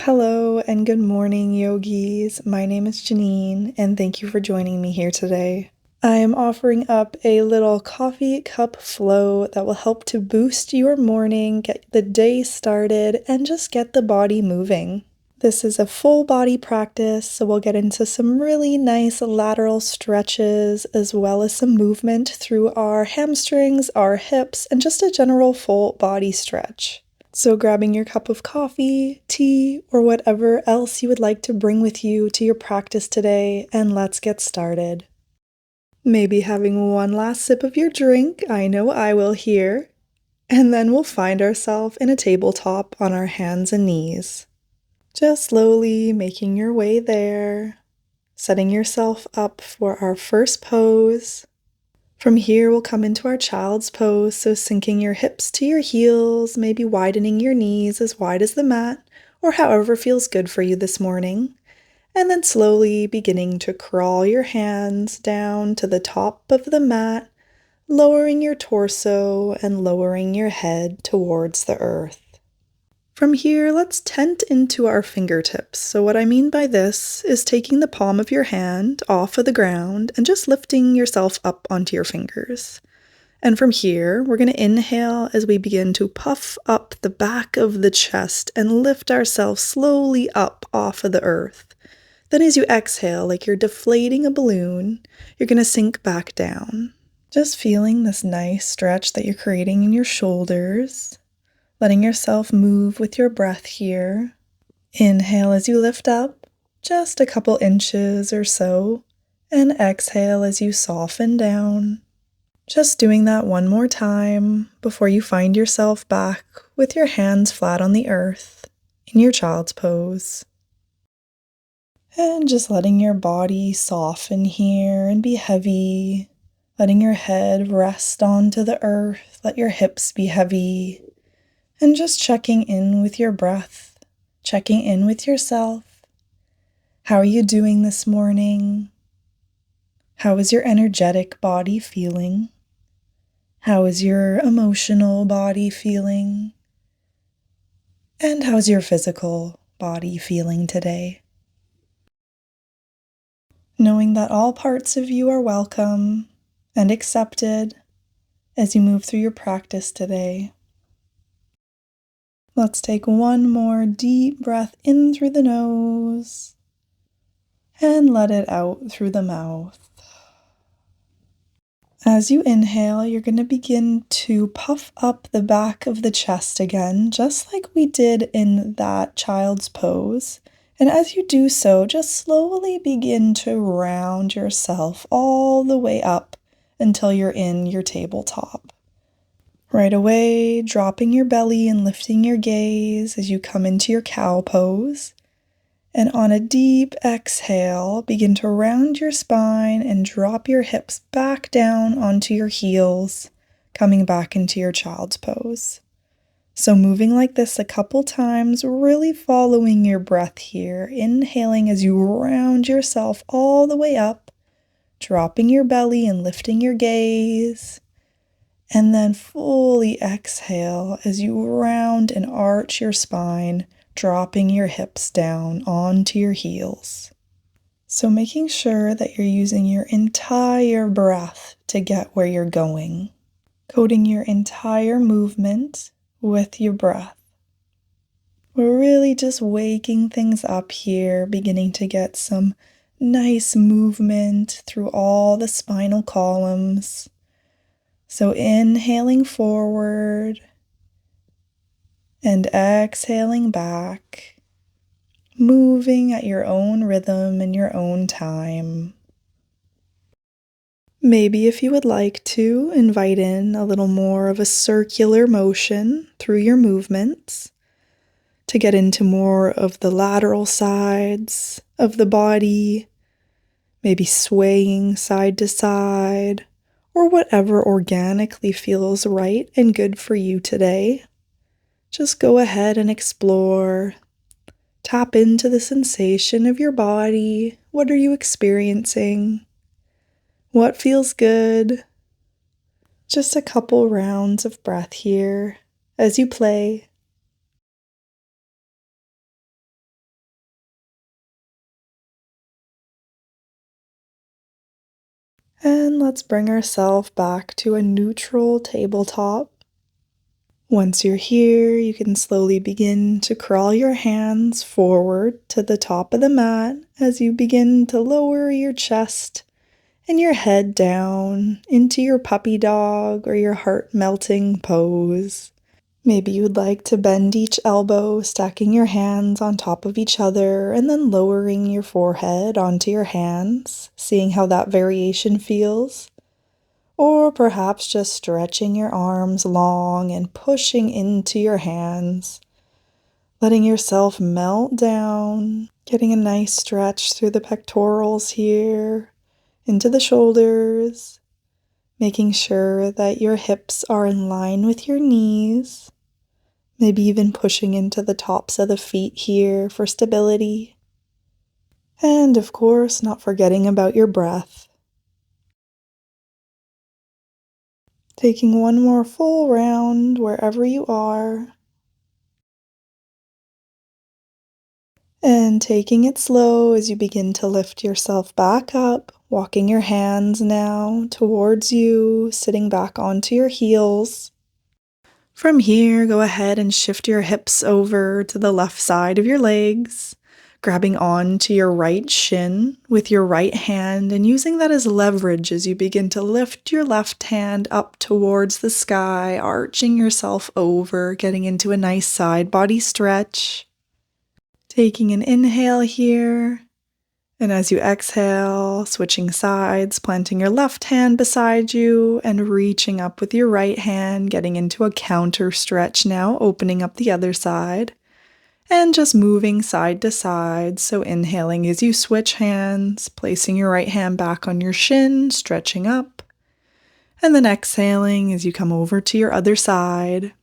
Hello and good morning, yogis. My name is Janine, and thank you for joining me here today. I am offering up a little coffee cup flow that will help to boost your morning, get the day started, and just get the body moving. This is a full body practice, so we'll get into some really nice lateral stretches as well as some movement through our hamstrings, our hips, and just a general full body stretch. So grabbing your cup of coffee, tea, or whatever else you would like to bring with you to your practice today, and let's get started. Maybe having one last sip of your drink, I know I will here, and then we'll find ourselves in a tabletop on our hands and knees. Just slowly making your way there, setting yourself up for our first pose. From here, we'll come into our child's pose, so sinking your hips to your heels, maybe widening your knees as wide as the mat, or however feels good for you this morning. And then slowly beginning to crawl your hands down to the top of the mat, lowering your torso and lowering your head towards the earth. From here, let's tent into our fingertips. So what I mean by this is taking the palm of your hand off of the ground and just lifting yourself up onto your fingers. And from here, we're going to inhale as we begin to puff up the back of the chest and lift ourselves slowly up off of the earth. Then as you exhale, like you're deflating a balloon, you're going to sink back down. Just feeling this nice stretch that you're creating in your shoulders. Letting yourself move with your breath here. Inhale as you lift up, just a couple inches or so, and exhale as you soften down. Just doing that one more time before you find yourself back with your hands flat on the earth in your child's pose. And just letting your body soften here and be heavy, letting your head rest onto the earth, let your hips be heavy. And just checking in with your breath, checking in with yourself. How are you doing this morning? How is your energetic body feeling? How is your emotional body feeling? And how's your physical body feeling today? Knowing that all parts of you are welcome and accepted as you move through your practice today. Let's take one more deep breath in through the nose and let it out through the mouth. As you inhale, you're going to begin to puff up the back of the chest again, just like we did in that child's pose. And as you do so, just slowly begin to round yourself all the way up until you're in your tabletop. Right away, dropping your belly and lifting your gaze as you come into your cow pose. And on a deep exhale, begin to round your spine and drop your hips back down onto your heels, coming back into your child's pose. So moving like this a couple times, really following your breath here, inhaling as you round yourself all the way up, dropping your belly and lifting your gaze. And then fully exhale as you round and arch your spine, dropping your hips down onto your heels. So making sure that you're using your entire breath to get where you're going, coating your entire movement with your breath. We're really just waking things up here, beginning to get some nice movement through all the spinal columns. So inhaling forward and exhaling back, moving at your own rhythm and your own time. Maybe if you would like to, invite in a little more of a circular motion through your movements to get into more of the lateral sides of the body, maybe swaying side to side, or whatever organically feels right and good for you today. Just go ahead and explore. Tap into the sensation of your body. What are you experiencing? What feels good? Just a couple rounds of breath here as you play. And let's bring ourselves back to a neutral tabletop. Once you're here, you can slowly begin to crawl your hands forward to the top of the mat as you begin to lower your chest and your head down into your puppy dog or your heart-melting pose. Maybe you'd like to bend each elbow, stacking your hands on top of each other, and then lowering your forehead onto your hands, seeing how that variation feels. Or perhaps just stretching your arms long and pushing into your hands, letting yourself melt down, getting a nice stretch through the pectorals here, into the shoulders, making sure that your hips are in line with your knees. Maybe even pushing into the tops of the feet here for stability. And of course, not forgetting about your breath. Taking one more full round wherever you are. And taking it slow as you begin to lift yourself back up, walking your hands now towards you, sitting back onto your heels. From here, go ahead and shift your hips over to the left side of your legs, grabbing on to your right shin with your right hand and using that as leverage as you begin to lift your left hand up towards the sky, arching yourself over, getting into a nice side body stretch. Taking an inhale here. And as you exhale, switching sides, planting your left hand beside you and reaching up with your right hand, getting into a counter stretch now, opening up the other side. And just moving side to side. So inhaling as you switch hands, placing your right hand back on your shin, stretching up. And then exhaling as you come over to your other side.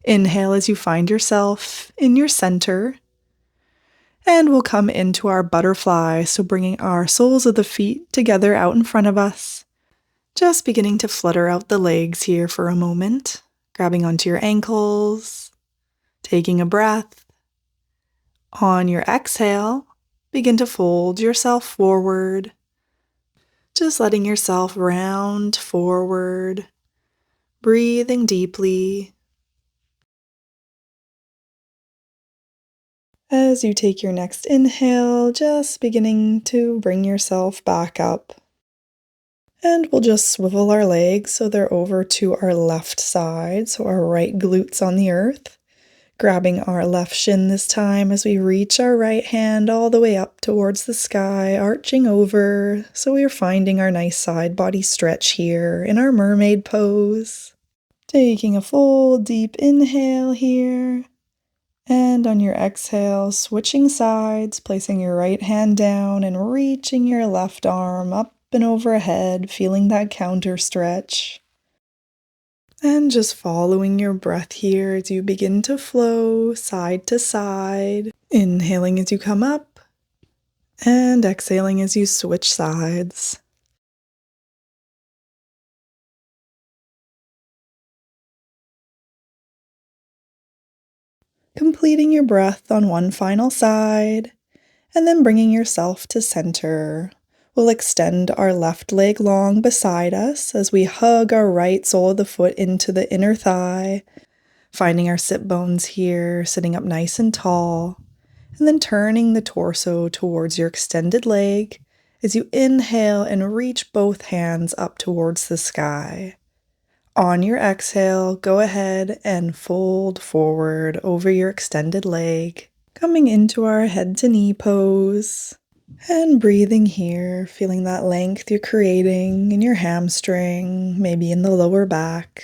Inhale as you find yourself in your center. And we'll come into our butterfly, so bringing our soles of the feet together out in front of us. Just beginning to flutter out the legs here for a moment, grabbing onto your ankles, taking a breath. On your exhale, begin to fold yourself forward, just letting yourself round forward, breathing deeply. As you take your next inhale, just beginning to bring yourself back up. And we'll just swivel our legs so they're over to our left side, so our right glute's on the earth. Grabbing our left shin this time as we reach our right hand all the way up towards the sky, arching over, so we are finding our nice side body stretch here in our mermaid pose. Taking a full deep inhale here. And on your exhale, switching sides, placing your right hand down and reaching your left arm up and overhead, feeling that counter stretch. And just following your breath here as you begin to flow side to side, inhaling as you come up and exhaling as you switch sides. Completing your breath on one final side, and then bringing yourself to center. We'll extend our left leg long beside us as we hug our right sole of the foot into the inner thigh, finding our sit bones here, sitting up nice and tall, and then turning the torso towards your extended leg as you inhale and reach both hands up towards the sky. On your exhale, go ahead and fold forward over your extended leg, coming into our head to knee pose. And breathing here, feeling that length you're creating in your hamstring, maybe in the lower back.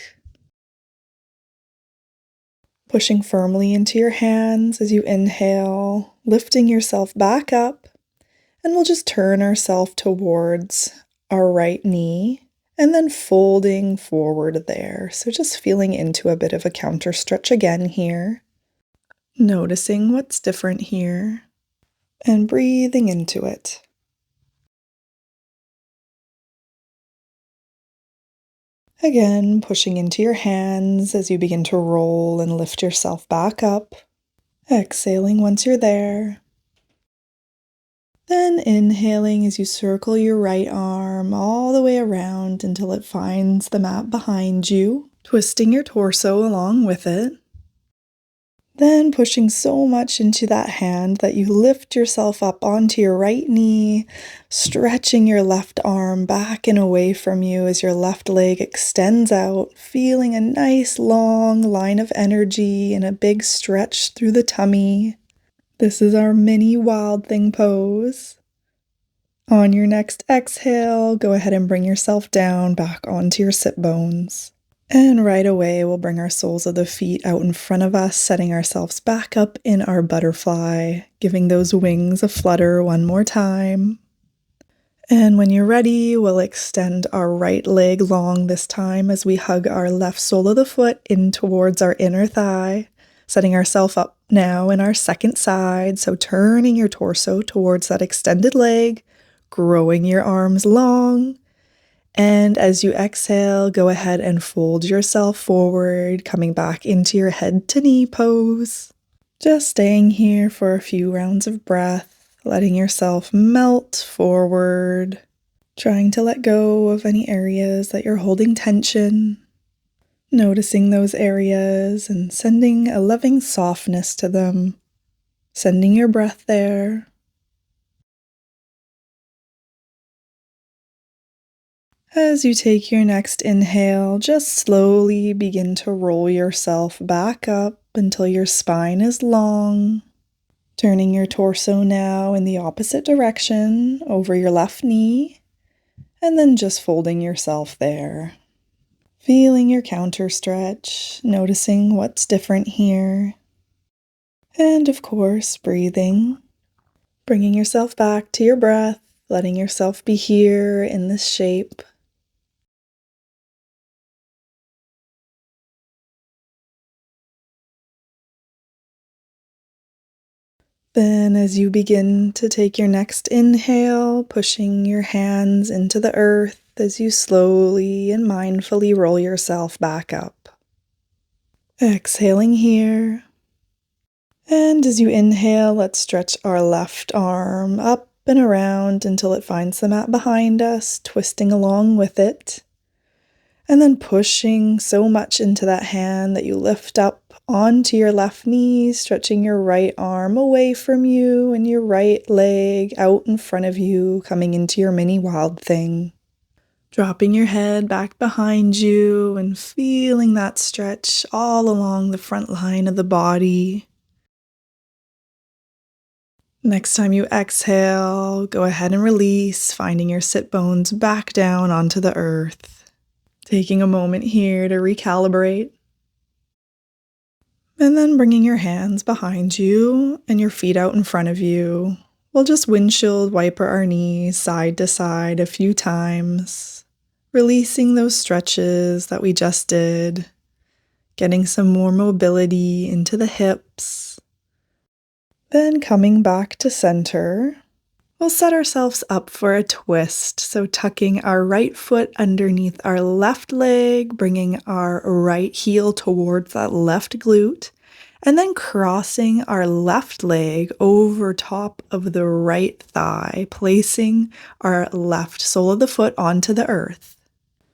Pushing firmly into your hands as you inhale, lifting yourself back up, and we'll just turn ourselves towards our right knee and then folding forward there. So just feeling into a bit of a counter stretch again here. Noticing what's different here and breathing into it. Again, pushing into your hands as you begin to roll and lift yourself back up. Exhaling once you're there. Then inhaling as you circle your right arm all the way around until it finds the mat behind you, twisting your torso along with it. Then pushing so much into that hand that you lift yourself up onto your right knee, stretching your left arm back and away from you as your left leg extends out, feeling a nice long line of energy and a big stretch through the tummy. This is our mini wild thing pose. On your next exhale, go ahead and bring yourself down back onto your sit bones. And right away, we'll bring our soles of the feet out in front of us, setting ourselves back up in our butterfly, giving those wings a flutter one more time. And when you're ready, we'll extend our right leg long this time as we hug our left sole of the foot in towards our inner thigh, setting ourselves up now in our second side. So turning your torso towards that extended leg, growing your arms long. And as you exhale, go ahead and fold yourself forward, coming back into your head to knee pose. Just staying here for a few rounds of breath, letting yourself melt forward, trying to let go of any areas that you're holding tension, noticing those areas and sending a loving softness to them, sending your breath there. As you take your next inhale, just slowly begin to roll yourself back up until your spine is long. Turning your torso now in the opposite direction over your left knee, and then just folding yourself there. Feeling your counter stretch, noticing what's different here. And of course, breathing, bringing yourself back to your breath, letting yourself be here in this shape. Then as you begin to take your next inhale, pushing your hands into the earth as you slowly and mindfully roll yourself back up. Exhaling here. And as you inhale, let's stretch our left arm up and around until it finds the mat behind us, twisting along with it. And then pushing so much into that hand that you lift up onto your left knee, stretching your right arm away from you and your right leg out in front of you, coming into your mini wild thing. Dropping your head back behind you and feeling that stretch all along the front line of the body. Next time you exhale, go ahead and release, finding your sit bones back down onto the earth. Taking a moment here to recalibrate. And then bringing your hands behind you and your feet out in front of you. We'll just windshield wiper our knees side to side a few times, releasing those stretches that we just did, getting some more mobility into the hips. Then coming back to center, we'll set ourselves up for a twist. So tucking our right foot underneath our left leg, bringing our right heel towards that left glute, and then crossing our left leg over top of the right thigh, placing our left sole of the foot onto the earth.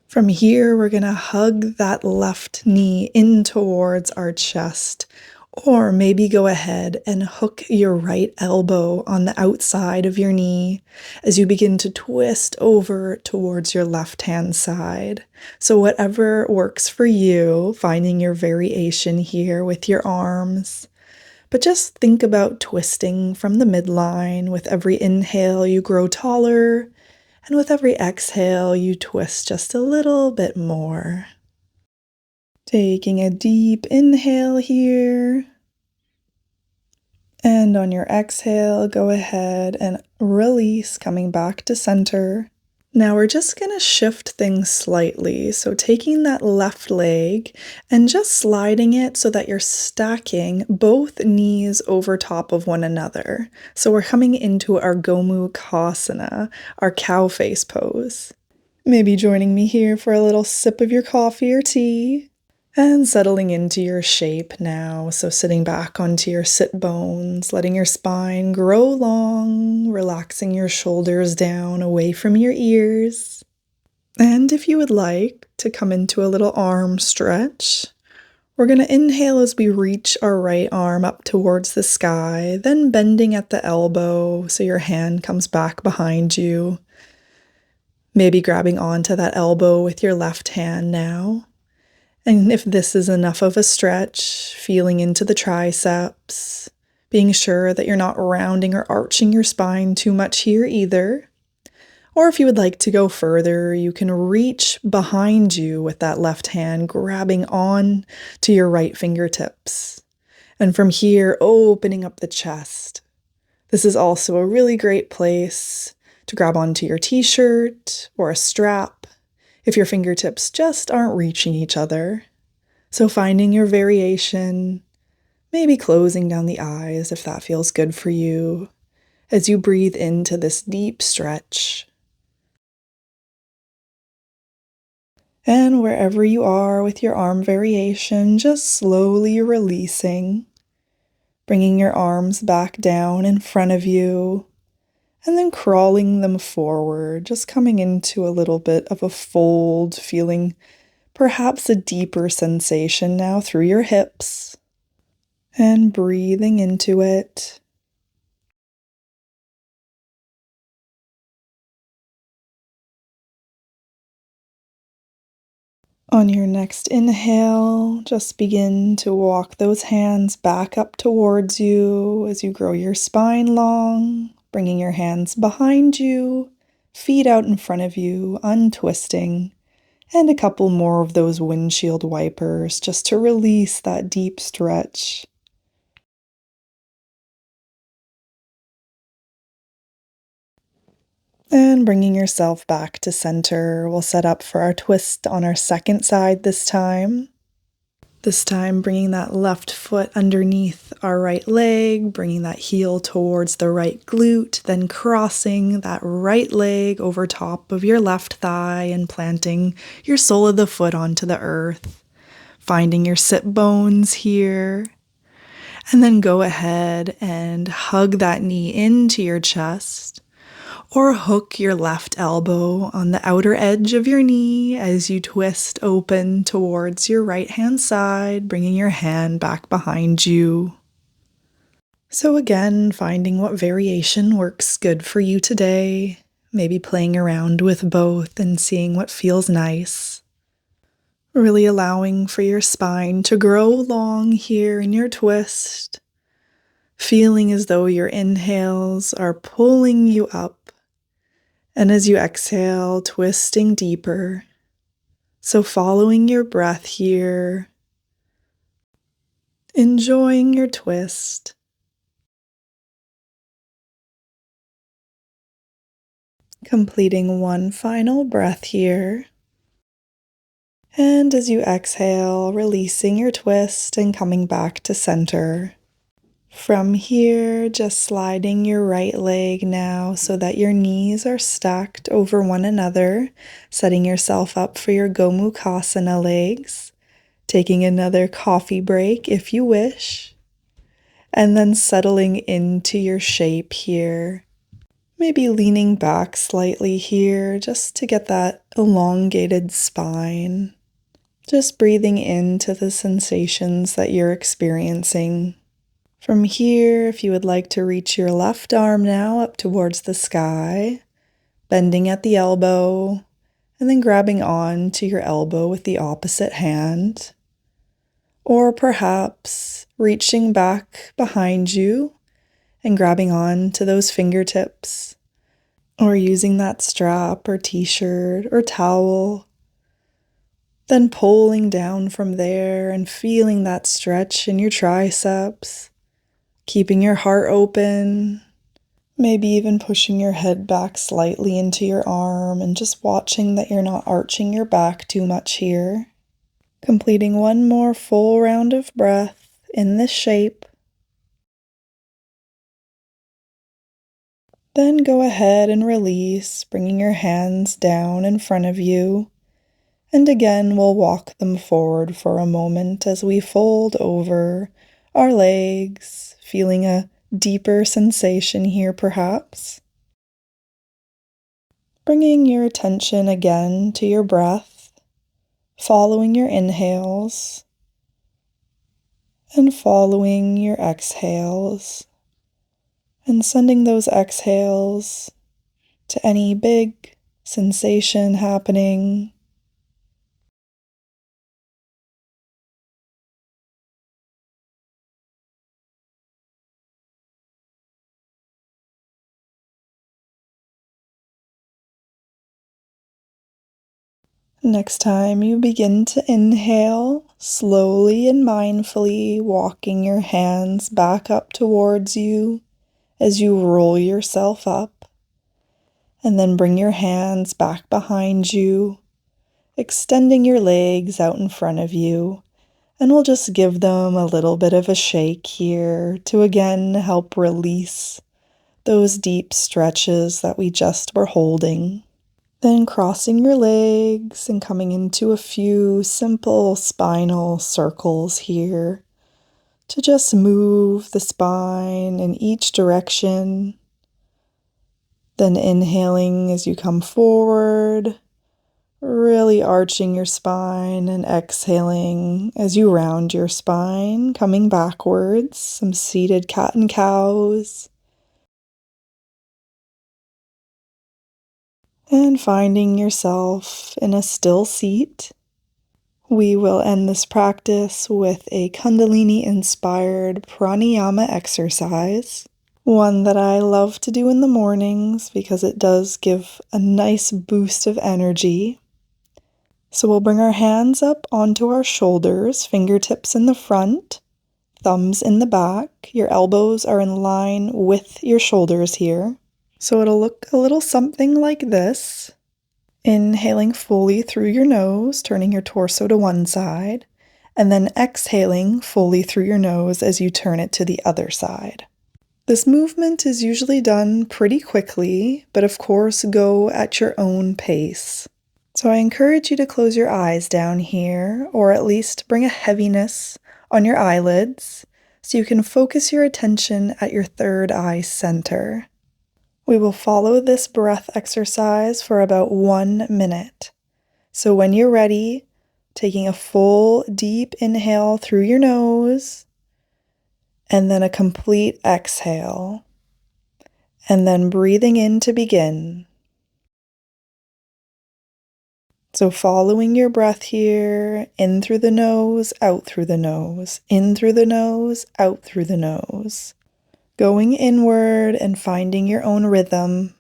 From here, we're going to hug that left knee in towards our chest, or maybe go ahead and hook your right elbow on the outside of your knee as you begin to twist over towards your left hand side. So whatever works for you, finding your variation here with your arms. But just think about twisting from the midline. With every inhale, you grow taller, and with every exhale, you twist just a little bit more. Taking a deep inhale here. And on your exhale, go ahead and release, coming back to center. Now we're just going to shift things slightly. So taking that left leg and just sliding it so that you're stacking both knees over top of one another. So we're coming into our Gomukhasana, our cow face pose. Maybe joining me here for a little sip of your coffee or tea. And settling into your shape now, so sitting back onto your sit bones, letting your spine grow long, relaxing your shoulders down away from your ears. And if you would like to come into a little arm stretch, we're going to inhale as we reach our right arm up towards the sky, then bending at the elbow so your hand comes back behind you. Maybe grabbing onto that elbow with your left hand now. And if this is enough of a stretch, feeling into the triceps, being sure that you're not rounding or arching your spine too much here either. Or if you would like to go further, you can reach behind you with that left hand, grabbing on to your right fingertips. And from here, opening up the chest. This is also a really great place to grab onto your t-shirt or a strap if your fingertips just aren't reaching each other. So finding your variation, maybe closing down the eyes if that feels good for you, as you breathe into this deep stretch. And wherever you are with your arm variation, just slowly releasing, bringing your arms back down in front of you, and then crawling them forward, just coming into a little bit of a fold, feeling perhaps a deeper sensation now through your hips, and breathing into it. On your next inhale, just begin to walk those hands back up towards you as you grow your spine long, bringing your hands behind you, feet out in front of you, untwisting, and a couple more of those windshield wipers just to release that deep stretch. And bringing yourself back to center, we'll set up for our twist on our second side this time. This time, bringing that left foot underneath our right leg, bringing that heel towards the right glute, then crossing that right leg over top of your left thigh and planting your sole of the foot onto the earth. Finding your sit bones here. And then go ahead and hug that knee into your chest. Or hook your left elbow on the outer edge of your knee as you twist open towards your right hand side, bringing your hand back behind you. So again, finding what variation works good for you today, maybe playing around with both and seeing what feels nice. Really allowing for your spine to grow long here in your twist, feeling as though your inhales are pulling you up. And as you exhale, twisting deeper. So following your breath here, enjoying your twist. Completing one final breath here. And as you exhale, releasing your twist and coming back to center. From here, just sliding your right leg now so that your knees are stacked over one another, setting yourself up for your Gomukhasana legs, taking another coffee break if you wish, and then settling into your shape here. Maybe leaning back slightly here just to get that elongated spine. Just breathing into the sensations that you're experiencing. From here, if you would like to reach your left arm now up towards the sky, bending at the elbow, and then grabbing on to your elbow with the opposite hand. Or perhaps reaching back behind you and grabbing on to those fingertips, or using that strap or t-shirt or towel. Then pulling down from there and feeling that stretch in your triceps. Keeping your heart open, maybe even pushing your head back slightly into your arm and just watching that you're not arching your back too much here. Completing one more full round of breath in this shape. Then go ahead and release, bringing your hands down in front of you, And again, we'll walk them forward for a moment as we fold over our legs, feeling a deeper sensation here perhaps. Bringing your attention again to your breath, following your inhales and following your exhales, and sending those exhales to any big sensation happening. Next time you begin to inhale, slowly and mindfully walking your hands back up towards you as you roll yourself up, and then bring your hands back behind you, extending your legs out in front of you, and we'll just give them a little bit of a shake here to again help release those deep stretches that we just were holding. Then crossing your legs and coming into a few simple spinal circles here to just move the spine in each direction. Then inhaling as you come forward, really arching your spine, and exhaling as you round your spine, coming backwards, some seated cat and cows. And finding yourself in a still seat. We will end this practice with a kundalini-inspired pranayama exercise, one that I love to do in the mornings because it does give a nice boost of energy. So we'll bring our hands up onto our shoulders, fingertips in the front, thumbs in the back. Your elbows are in line with your shoulders here. So it'll look a little something like this. Inhaling fully through your nose, turning your torso to one side, and then exhaling fully through your nose as you turn it to the other side. This movement is usually done pretty quickly, but of course go at your own pace. So I encourage you to close your eyes down here, or at least bring a heaviness on your eyelids so you can focus your attention at your third eye center. We will follow this breath exercise for about 1 minute. So when you're ready, taking a full deep inhale through your nose, and then a complete exhale, and then breathing in to begin. So following your breath here, in through the nose, out through the nose, in through the nose, out through the nose. Going inward and finding your own rhythm.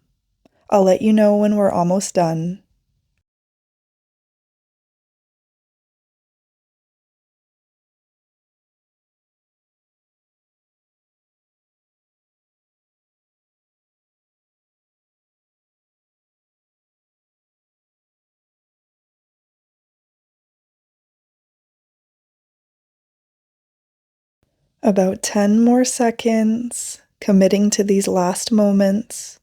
I'll let you know when we're almost done. About 10 more seconds, committing to these last moments.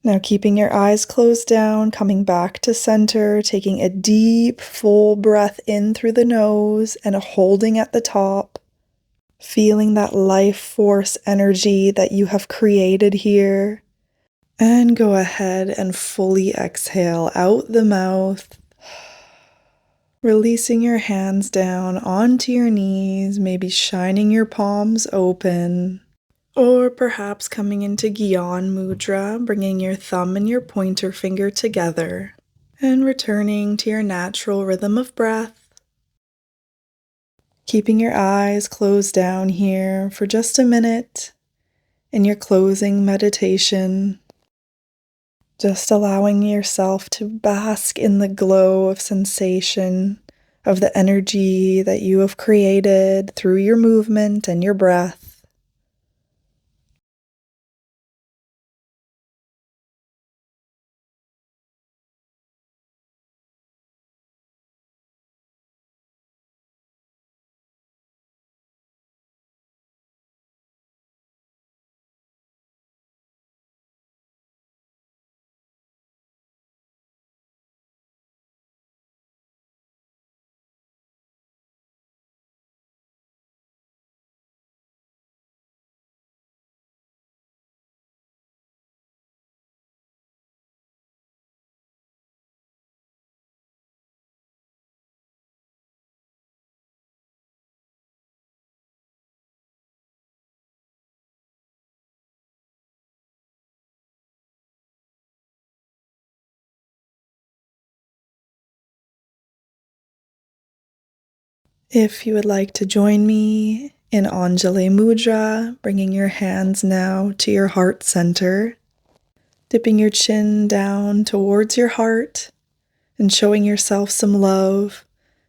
Now keeping your eyes closed down, coming back to center, taking a deep, full breath in through the nose and holding at the top, feeling that life force energy that you have created here. And go ahead and fully exhale out the mouth, releasing your hands down onto your knees, maybe shining your palms open. Or perhaps coming into Gyan Mudra, bringing your thumb and your pointer finger together and returning to your natural rhythm of breath. Keeping your eyes closed down here for just a minute in your closing meditation. Just allowing yourself to bask in the glow of sensation of the energy that you have created through your movement and your breath. If you would like to join me in Anjali Mudra, bringing your hands now to your heart center, dipping your chin down towards your heart and showing yourself some love,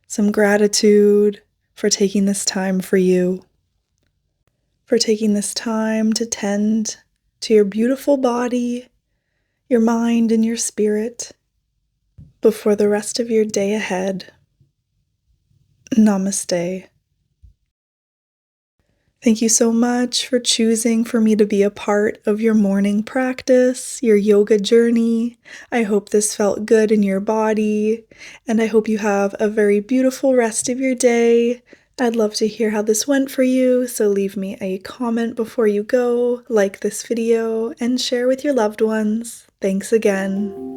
some gratitude for taking this time for you, for taking this time to tend to your beautiful body, your mind, and your spirit before the rest of your day ahead. Namaste. Thank you so much for choosing for me to be a part of your morning practice, your yoga journey. I hope this felt good in your body, and I hope you have a very beautiful rest of your day. I'd love to hear how this went for you, so leave me a comment before you go, like this video, and share with your loved ones. Thanks again.